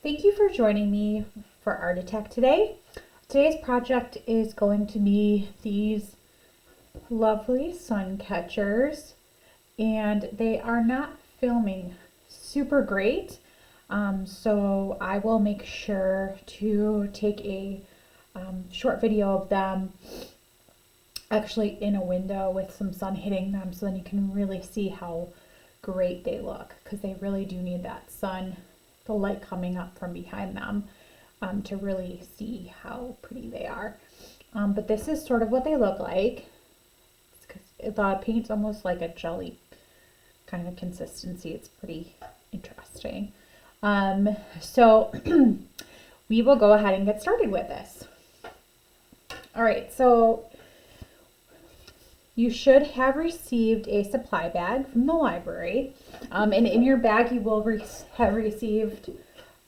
Thank you for joining me for Art Attack today. Today's project is going to be these lovely sun catchers, and they are not filming super great, so I will make sure to take a short video of them actually in a window with some sun hitting them, so then you can really see how great they look, because they really do need that sun, the light coming up from behind them, to really see how pretty they are. But this is sort of what they look like. The paint's almost like a jelly kind of consistency. It's pretty interesting. So we will go ahead and get started with this. All right, so you should have received a supply bag from the library. And in your bag, you will have received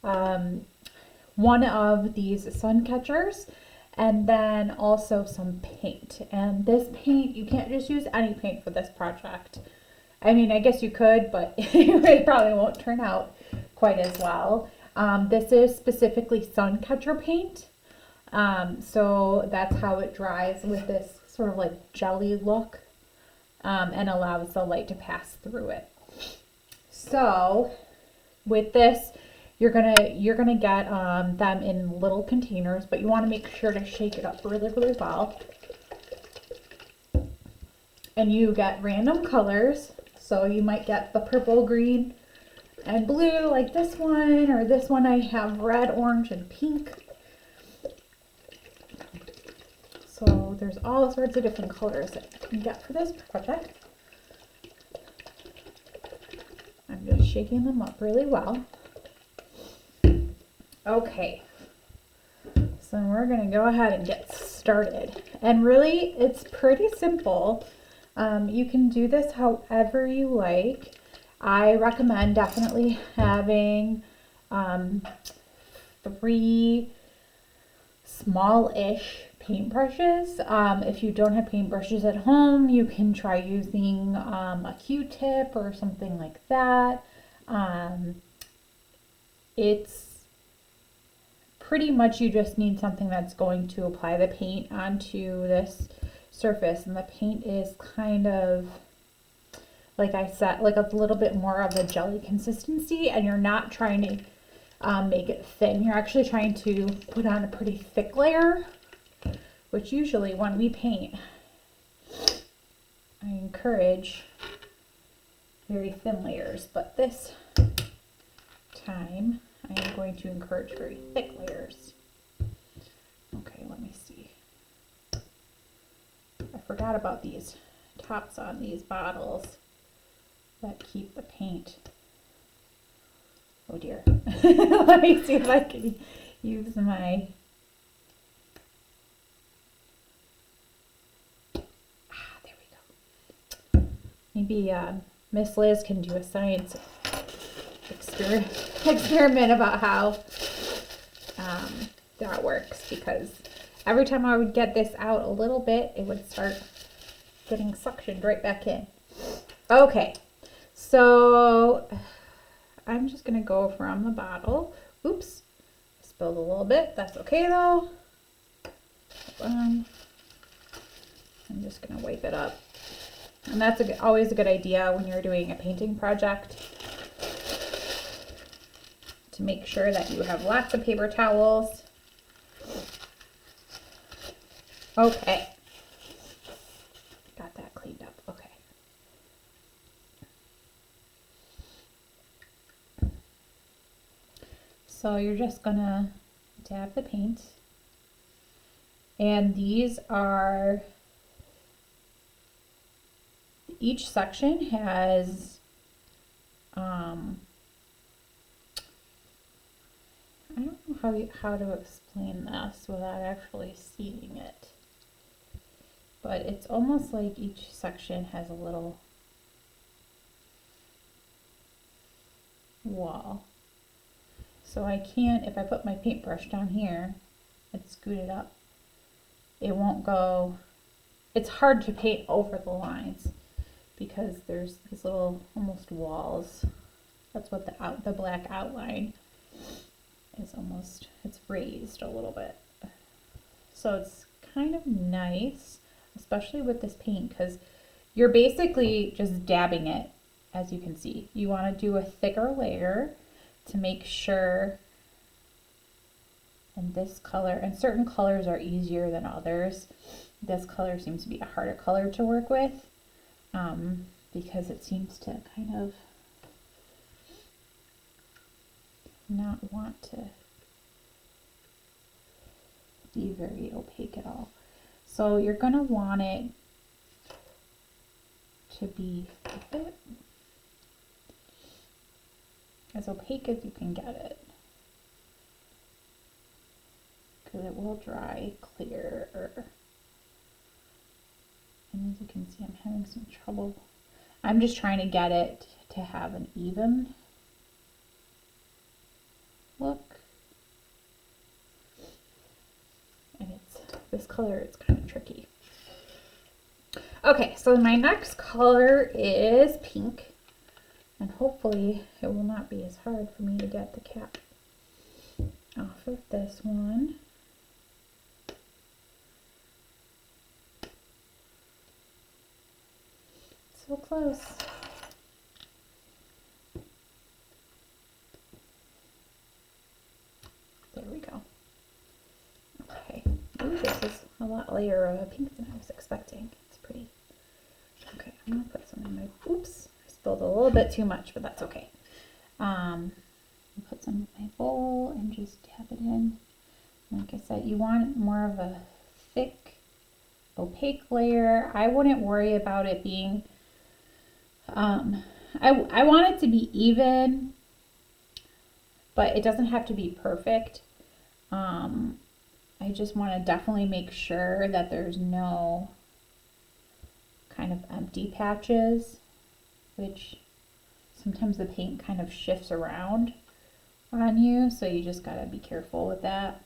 one of these sun catchers, and then also some paint. And this paint, you can't just use any paint for this project. I mean, I guess you could, but it probably won't turn out quite as well. This is specifically sun catcher paint. So that's how it dries, with this sort of like jelly look, and allows the light to pass through it. So with this, you're gonna get them in little containers, but you want to make sure to shake it up really, really well. And you get random colors, so you might get the purple, green, and blue like this one, or this one I have red, orange, and pink. So there's all sorts of different colors that you can get for this project. I'm just shaking them up really well. Okay, so we're gonna go ahead and get started. And really, it's pretty simple. You can do this however you like. I recommend definitely having 3 small-ish paintbrushes. If you don't have paintbrushes at home, you can try using a Q-tip or something like that. It's pretty much, you just need something that's going to apply the paint onto this surface, and the paint is kind of, like I said, like a little bit more of a jelly consistency, and you're not trying to make it thin. You're actually trying to put on a pretty thick layer, which usually when we paint, I encourage very thin layers, but this time I am going to encourage very thick layers. Okay, let me see. I forgot about these tops on these bottles that keep the paint. Oh dear. Let me see if I can use my... there we go. Maybe Miss Liz can do a science experiment about how that works, because every time I would get this out a little bit, it would start getting suctioned right back in. Okay, so I'm just gonna go from the bottle. Oops, spilled a little bit. That's okay though. I'm just gonna wipe it up, and that's always a good idea when you're doing a painting project, to make sure that you have lots of paper towels. Okay, got that cleaned up. Okay. So you're just gonna dab the paint, and these are, each section has I don't know how to explain this without actually seeing it, but it's almost like each section has a little wall. So I can't, if I put my paintbrush down here and scoot it up, it won't go, it's hard to paint over the lines because there's these little almost walls. That's what the black outline is almost, it's raised a little bit. So it's kind of nice, especially with this paint, because you're basically just dabbing it, as you can see. You want to do a thicker layer to make sure, and this color, and certain colors are easier than others. This color seems to be a harder color to work with because it seems to kind of not want to be very opaque at all. So you're going to want it to be a bit as opaque as you can get it, because it will dry clearer. And as you can see, I'm having some trouble. I'm just trying to get it to have an even look. And it's this color, it's kind of tricky. Okay, so my next color is pink. And hopefully it will not be as hard for me to get the cap off of this one. So close. There we go. Okay. Ooh, this is a lot lighter of a pink than I was expecting. It's pretty. Okay, I'm gonna put some in my, oops, I spilled a little bit too much, but that's okay. Put some in my bowl and just dab it in. Like I said, you want more of a thick, opaque layer. I wouldn't worry about it being, I want it to be even, but it doesn't have to be perfect. I just want to definitely make sure that there's no kind of empty patches, which sometimes the paint kind of shifts around on you, so you just gotta be careful with that.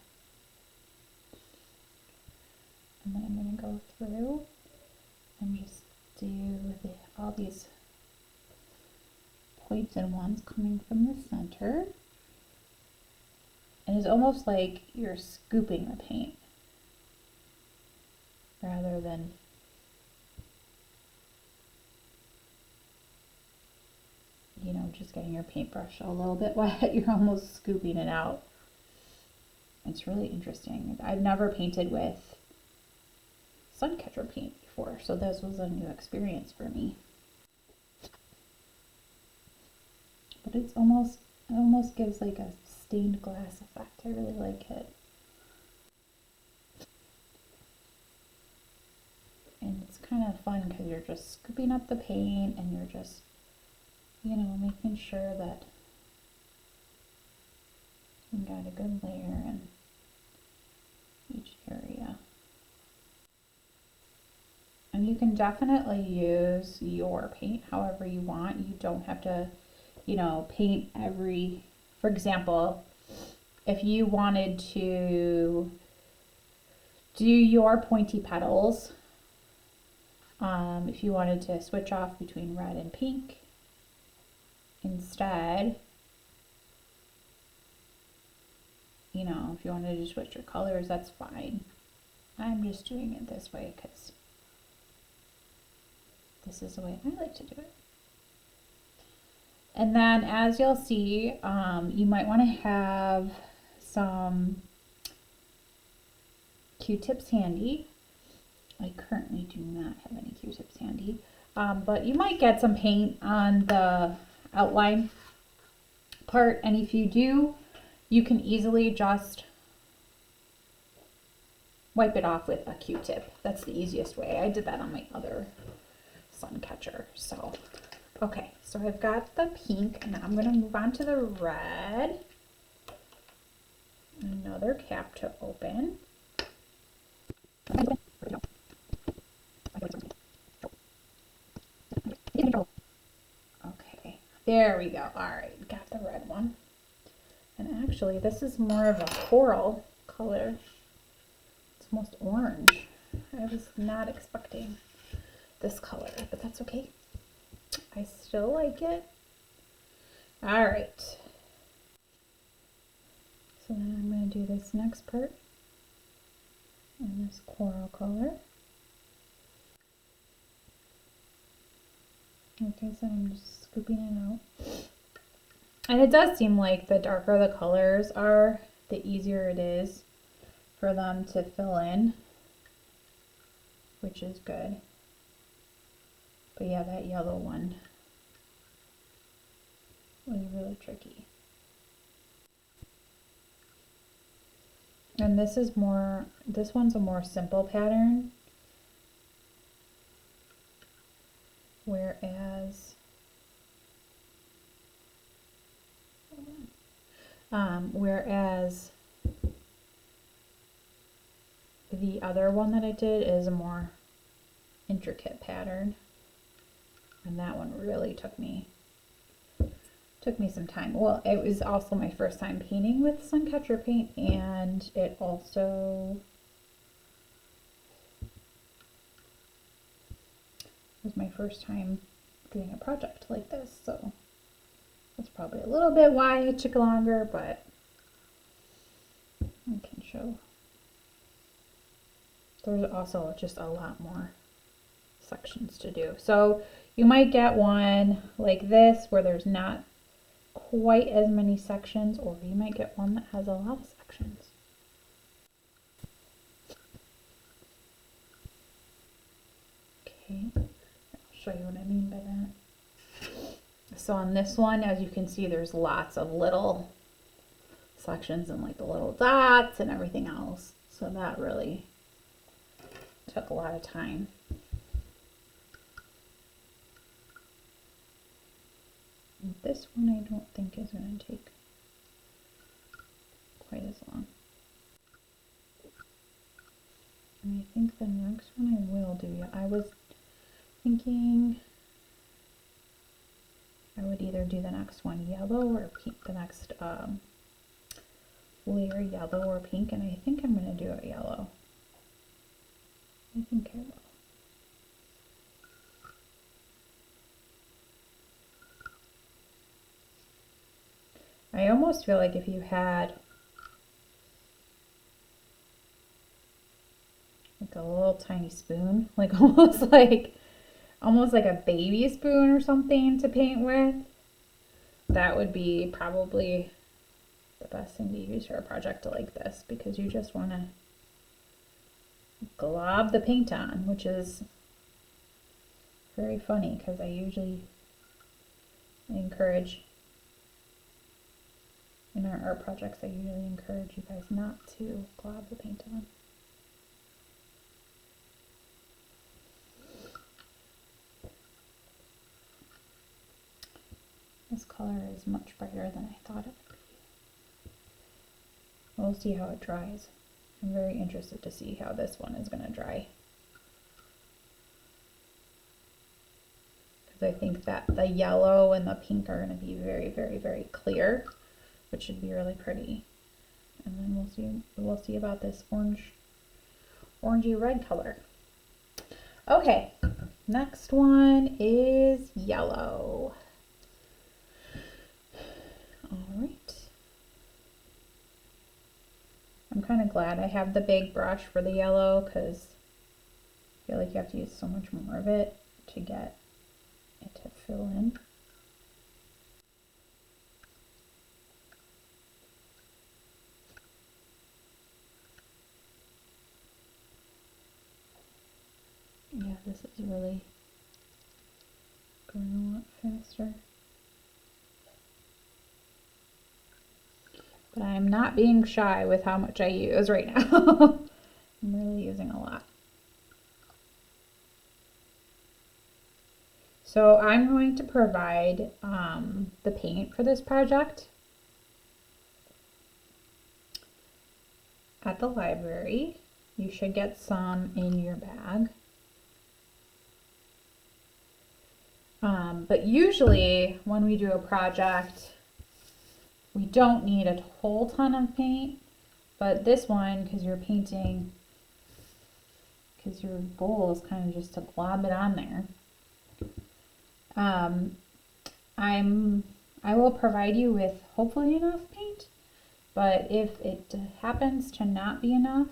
And then I'm gonna go through and just do all these points and ones coming from the center. And it's almost like you're scooping the paint rather than just getting your paintbrush a little bit wet. You're almost scooping it out. It's really interesting. I've never painted with Suncatcher paint before, so this was a new experience for me. But it almost gives like a stained glass effect. I really like it. And it's kind of fun because you're just scooping up the paint and you're just making sure that you got a good layer in each area. And you can definitely use your paint however you want. You don't have to, paint every, for example, if you wanted to do your pointy petals, if you wanted to switch off between red and pink, instead, if you wanted to switch your colors, that's fine. I'm just doing it this way because this is the way I like to do it. And then, as you'll see, you might want to have some Q-tips handy. I currently do not have any Q-tips handy, but you might get some paint on the outline part, and if you do, you can easily just wipe it off with a Q-tip. That's the easiest way. I did that on my other Suncatcher. So, okay, so I've got the pink, and I'm going to move on to the red. Another cap to open. Okay, there we go. All right, got the red one. And actually, this is more of a coral color. It's almost orange. I was not expecting this color, but that's okay. I still like it. All right. So So then I'm going to do this next part in this coral color. Like I said, I'm just scooping it out. And it does seem like the darker the colors are, the easier it is for them to fill in, which is good. But yeah, that yellow one was really tricky. And this one's a more simple pattern, whereas the other one that I did is a more intricate pattern, and that one really took me some time. Well, it was also my first time painting with Suncatcher paint, and it also was my first time doing a project like this, so that's probably a little bit why it took longer, but I can show. There's also just a lot more sections to do. So you might get one like this where there's not quite as many sections, or you might get one that has a lot of sections. Okay, I'll show you what I mean by that. So on this one, as you can see, there's lots of little sections and like the little dots and everything else. So that really took a lot of time. And this one I don't think is going to take quite as long. And I think the next one I will do. I was thinking I would either do the next one yellow or pink, the next layer yellow or pink, and I think I'm going to do it yellow. I think I will. I almost feel like if you had like a little tiny spoon, like almost like a baby spoon or something to paint with, that would be probably the best thing to use for a project like this, because you just want to glob the paint on, which is very funny because I encourage in our art projects, I usually encourage you guys not to glob the paint on. This color is much brighter than I thought it would be. We'll see how it dries. I'm very interested to see how this one is going to dry. Because I think that the yellow and the pink are going to be very, very, very clear, which should be really pretty. And then we'll see about this orangey red color. Okay, next one is yellow. All right. I'm kind of glad I have the big brush for the yellow, because I feel like you have to use so much more of it to get it to fill in. Yeah, this is really going a lot faster. But I'm not being shy with how much I use right now. I'm really using a lot. So I'm going to provide the paint for this project at the library. You should get some in your bag. But usually when we do a project, we don't need a whole ton of paint, but this one, because you're painting, because your goal is kind of just to glob it on there. I will provide you with hopefully enough paint, But if it happens to not be enough,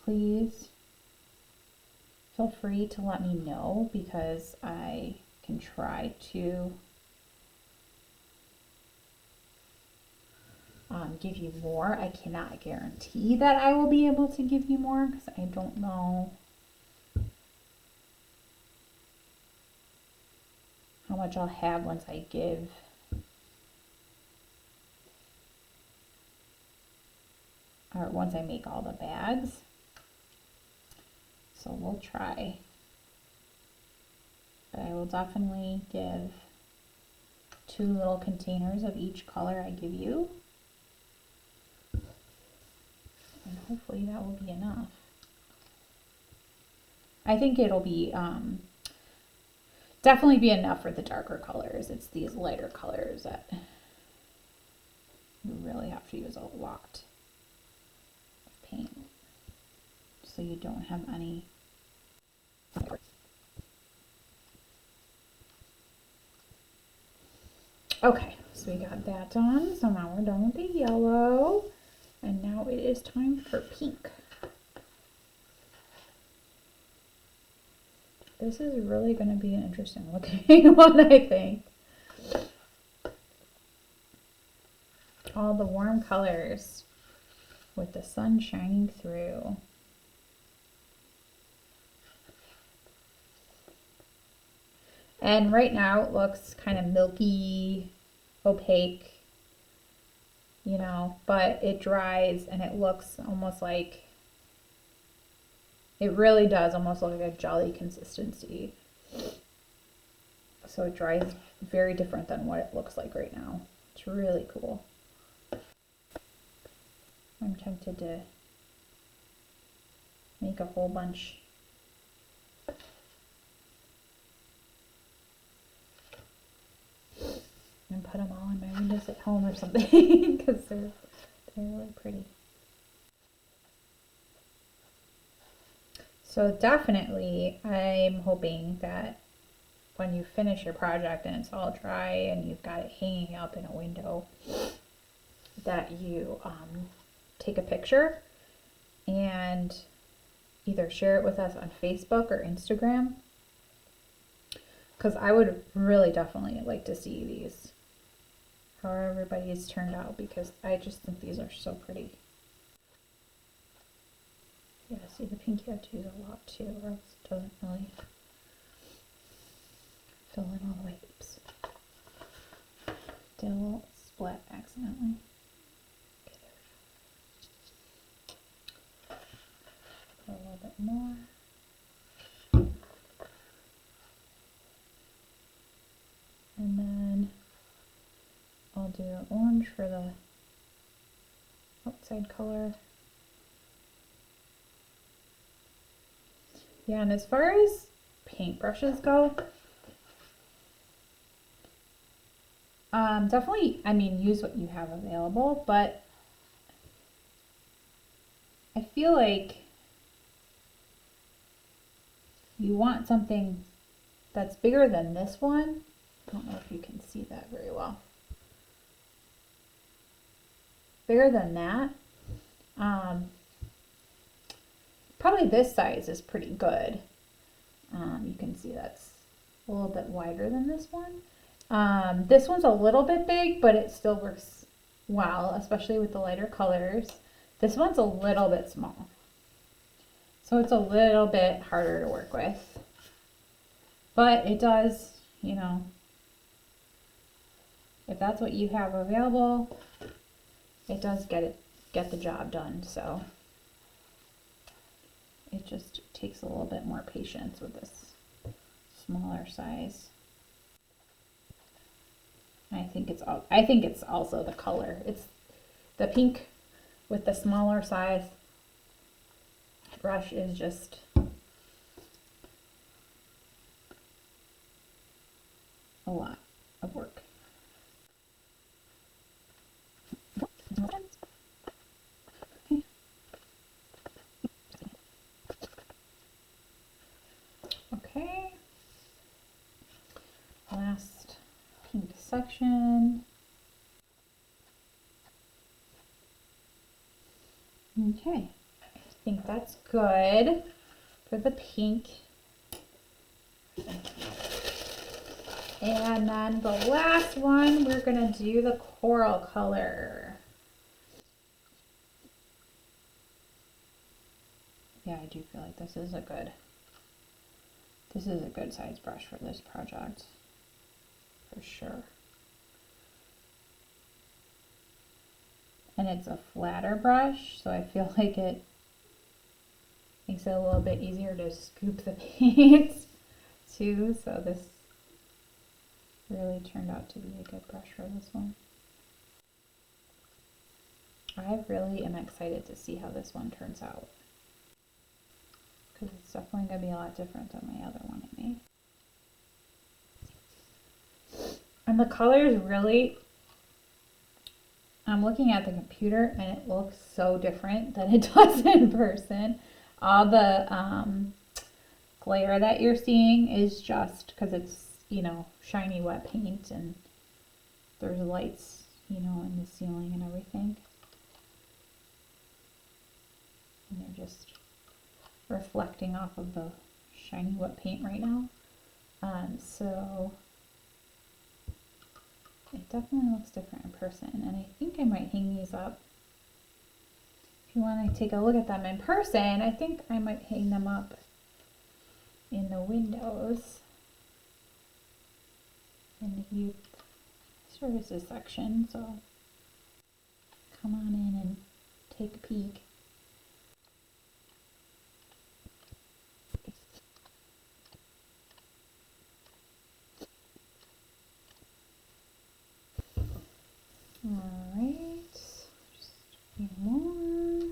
please feel free to let me know, because I can try to give you more. I cannot guarantee that I will be able to give you more, because I don't know how much I'll have once I give or once I make all the bags. So we'll try. But I will definitely give 2 little containers of each color I give you. And hopefully that will be enough. I think it'll be definitely be enough for the darker colors. It's these lighter colors that you really have to use a lot of paint, so you don't have any. Okay, so we got that done. So now we're done with the yellow, and now it is time for pink. This is really going to be an interesting looking one, I think. All the warm colors with the sun shining through. And right now it looks kind of milky, opaque, you know, but it dries and it looks almost like, it really does almost look like a jelly consistency. So it dries very different than what it looks like right now. It's really cool. I'm tempted to make a whole bunch. And put them all on my windows at home or something, because they're really pretty. So definitely, I'm hoping that when you finish your project and it's all dry and you've got it hanging up in a window, that you take a picture and either share it with us on Facebook or Instagram, because I would really definitely like to see these, how everybody's turned out, because I just think these are so pretty. Yeah, see, the pink you have to use a lot too, or else it doesn't really fill in all the way. Oops. Did a little split accidentally. Okay, there we go. Put a little bit more. And then I'll do an orange for the outside color. Yeah, and as far as paintbrushes go, definitely, I mean, use what you have available, but I feel like you want something that's bigger than this one. I don't know if you can see that very well. Bigger than that. Probably this size is pretty good. You can see that's a little bit wider than this one. This one's a little bit big, but it still works well, especially with the lighter colors. This one's a little bit small, so it's a little bit harder to work with. But it does, you know, if that's what you have available, it does get the job done. So it just takes a little bit more patience with this smaller size. I think it's also the color. It's the pink with the smaller size brush is just a lot of work. Okay. Last pink section. Okay, I think that's good for the pink. And then the last one, we're gonna do the coral color. Yeah, I do feel like this is a good size brush for this project, for sure. And it's a flatter brush, so I feel like it makes it a little bit easier to scoop the paint too. So this really turned out to be a good brush for this one. I really am excited to see how this one turns out, because it's definitely going to be a lot different than my other one I made. And the colors really, I'm looking at the computer and it looks so different than it does in person. All the glare that you're seeing is just because it's, you know, shiny wet paint and there's lights, you know, in the ceiling and everything. And they're just reflecting off of the shiny wet paint right now. So it definitely looks different in person, and I think I might hang these up. If you want to take a look at them in person, I think I might hang them up in the windows in the youth services section, so come on in and take a peek. Alright, just a few more.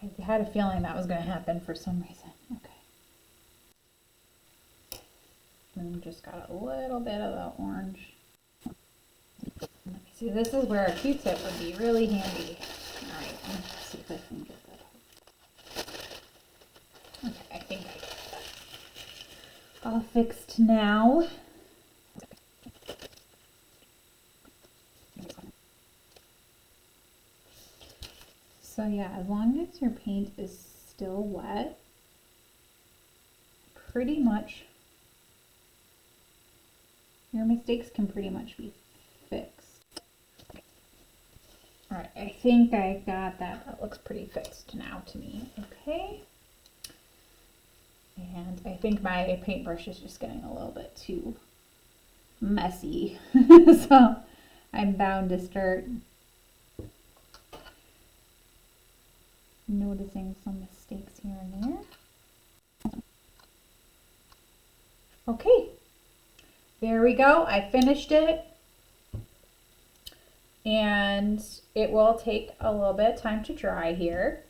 I had a feeling that was going to happen for some reason. Okay. And just got a little bit of the orange. Let me see, this is where a Q-tip would be really handy. Alright, let's see if I can get that out. Okay, I think I got that all fixed now. So yeah, as long as your paint is still wet, pretty much your mistakes can pretty much be fixed. Alright, I think I got that. That looks pretty fixed now to me. Okay. And I think my paintbrush is just getting a little bit too messy. So I'm bound to start noticing some mistakes here and there. Okay. There we go. I finished it. And it will take a little bit of time to dry here,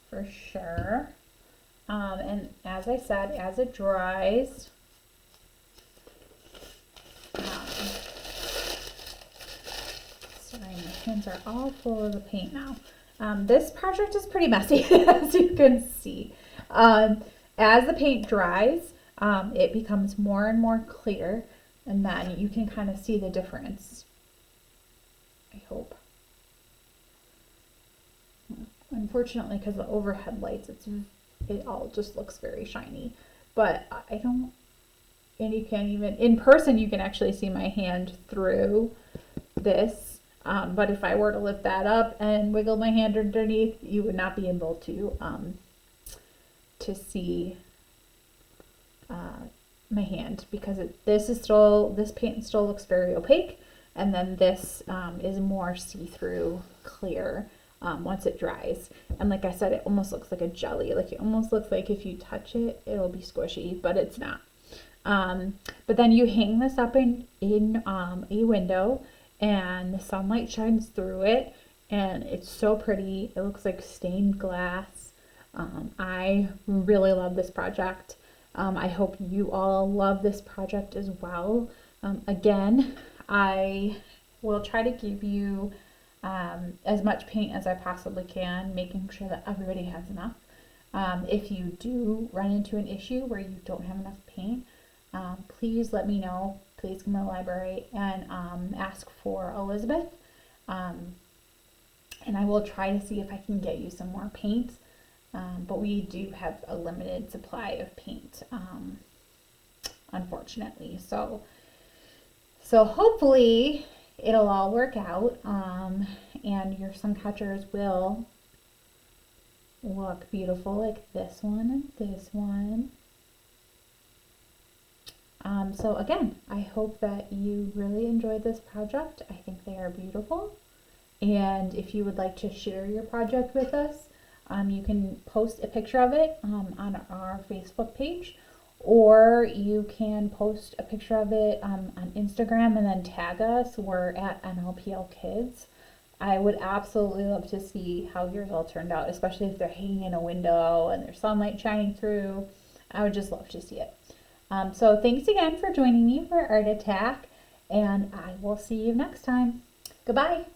for sure. And as I said, as it dries, sorry, my hands are all full of the paint now. This project is pretty messy, as you can see. As the paint dries, it becomes more and more clear, and then you can kind of see the difference. I hope. Unfortunately, because of the overhead lights, it all just looks very shiny. But I don't, and you can't even, in person, you can actually see my hand through this. But if I were to lift that up and wiggle my hand underneath, you would not be able to see my hand, because this paint still looks very opaque. And then this is more see-through clear once it dries. And like I said, it almost looks like a jelly. Like it almost looks like if you touch it, it'll be squishy, but it's not. But then you hang this up in a window, and the sunlight shines through it, and it's so pretty. It looks like stained glass. I really love this project. I hope you all love this project as well. Again, I will try to give you as much paint as I possibly can, making sure that everybody has enough. If you do run into an issue where you don't have enough paint, please let me know. Please come to the library and ask for Elizabeth. And I will try to see if I can get you some more paint. But we do have a limited supply of paint, unfortunately. So hopefully it'll all work out, and your sun catchers will look beautiful like this one and this one. So again, I hope that you really enjoyed this project. I think they are beautiful. And if you would like to share your project with us, you can post a picture of it on our Facebook page, or you can post a picture of it on Instagram and then tag us. We're at NLPL Kids. I would absolutely love to see how yours all turned out, especially if they're hanging in a window and there's sunlight shining through. I would just love to see it. So thanks again for joining me for Art Attack, and I will see you next time. Goodbye.